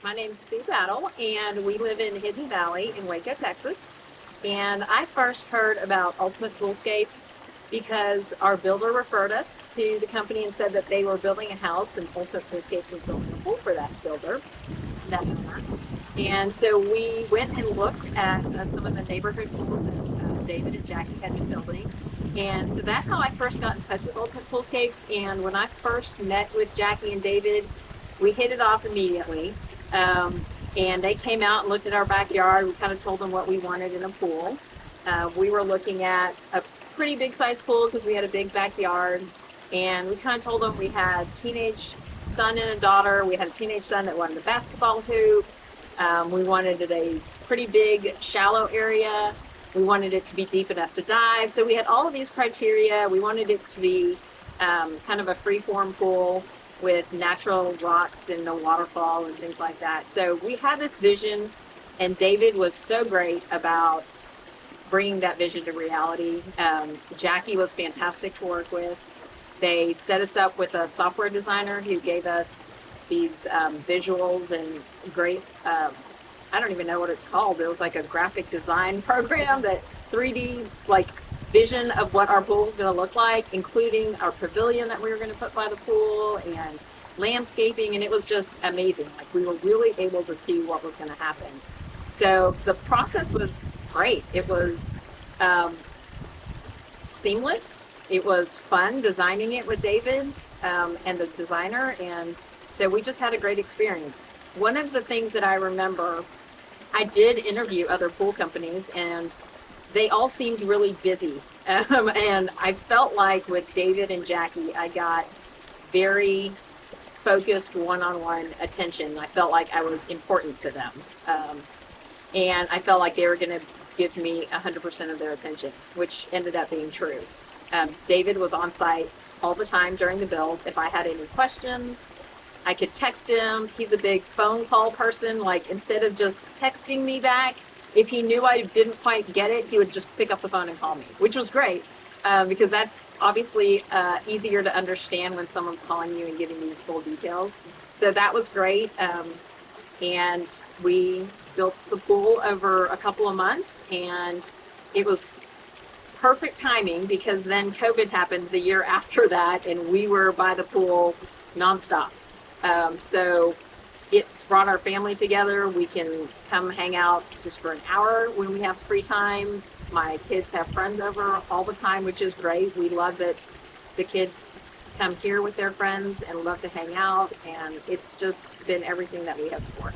My name's Sue Battle, and we live in Hidden Valley in Waco, Texas. And I first heard about Ultimate Poolscapes because our builder referred us to the company and said that they were building a house, and Ultimate Poolscapes was building a pool for that builder, that owner. And so we went and looked at some of the neighborhood pools that David and Jackie had been building. And so that's how I first got in touch with Ultimate Poolscapes. And when I first met with Jackie and David, we hit it off immediately. And they came out and looked at our backyard. We kind of told them what we wanted in a pool. We were looking at a pretty big sized pool because we had a big backyard. And we kind of told them we had teenage son and a daughter. We had a teenage son that wanted a basketball hoop. We wanted it a pretty big, shallow area. We wanted it to be deep enough to dive. So we had all of these criteria. We wanted it to be kind of a free-form pool with natural rocks and no waterfall and things like that. So we had this vision, and David was so great about bringing that vision to reality. Jackie was fantastic to work with. They set us up with a software designer who gave us these visuals and great, I don't even know what it's called. It was like a graphic design program that 3D like vision of what our pool was going to look like, including our pavilion that we were going to put by the pool and landscaping. And it was just amazing. Like we were really able to see what was going to happen. So the process was great. It was seamless. It was fun designing it with David and the designer. And so we just had a great experience. One of the things that I remember, I did interview other pool companies, and they all seemed really busy. And I felt like with David and Jackie, I got very focused one-on-one attention. I felt like I was important to them. And I felt like they were going to give me 100% of their attention, which ended up being true. David was on site all the time during the build. If I had any questions, I could text him. He's a big phone call person. Like instead of just texting me back, if he knew I didn't quite get it, he would just pick up the phone and call me, which was great because that's obviously easier to understand when someone's calling you and giving you full details. So that was great. And we built the pool over a couple of months, and it was perfect timing because then COVID happened the year after that, and we were by the pool nonstop. So it's brought our family together. We can come hang out just for an hour when we have free time. My kids have friends over all the time, which is great. We love that the kids come here with their friends and love to hang out, and it's just been everything that we hoped for.